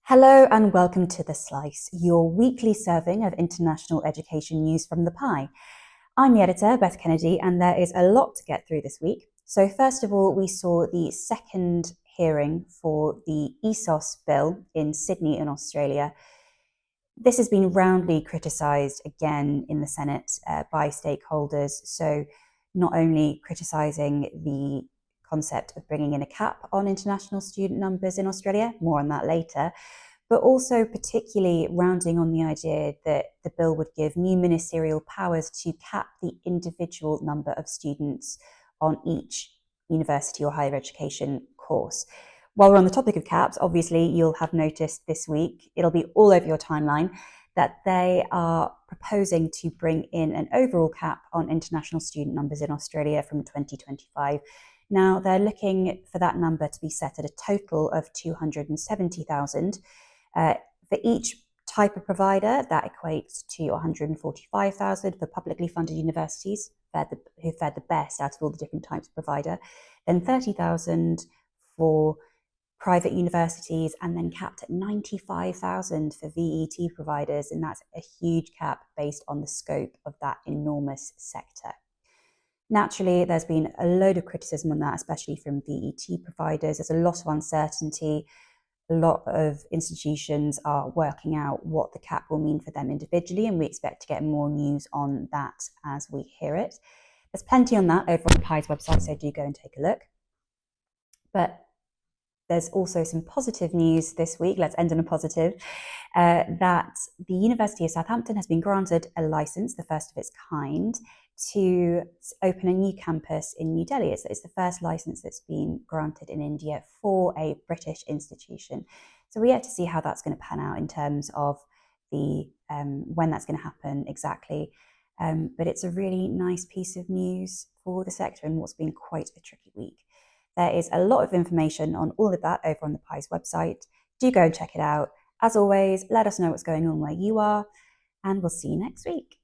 Hello and welcome to The Slice, your weekly serving of international education news from the pie. I'm the editor, Beth Kennedy, and there is a lot to get through this week. So first of all, we saw the second hearing for the ESOS Bill in Sydney in Australia. This has been roundly criticised again in the Senate by stakeholders. So not only criticising the concept of bringing in a cap on international student numbers in Australia, more on that later, but also particularly rounding on the idea that the bill would give new ministerial powers to cap the individual number of students on each university or higher education course. While we're on the topic of caps, obviously you'll have noticed this week, it'll be all over your timeline, that they are proposing to bring in an overall cap on international student numbers in Australia from 2025. Now, they're looking for that number to be set at a total of 270,000. For each type of provider, that equates to 145,000 for publicly funded universities who fared the best out of all the different types of provider, then 30,000 for private universities, and then capped at 95,000 for VET providers, and that's a huge cap based on the scope of that enormous sector. Naturally, there's been a load of criticism on that, especially from VET providers. There's a lot of uncertainty. A lot of institutions are working out what the cap will mean for them individually, and we expect to get more news on that as we hear it. There's plenty on that over on PIE's website, so do go and take a look. But there's also some positive news this week. Let's end on a positive, that the University of Southampton has been granted a license, the first of its kind, to open a new campus in New Delhi. It's the first license that's been granted in India for a British institution. So we're yet to see how that's going to pan out in terms of the when that's going to happen exactly. But it's a really nice piece of news for the sector in what's been quite a tricky week. There is a lot of information on all of that over on the PIE's website. Do go and check it out. As always, let us know what's going on where you are, and we'll see you next week.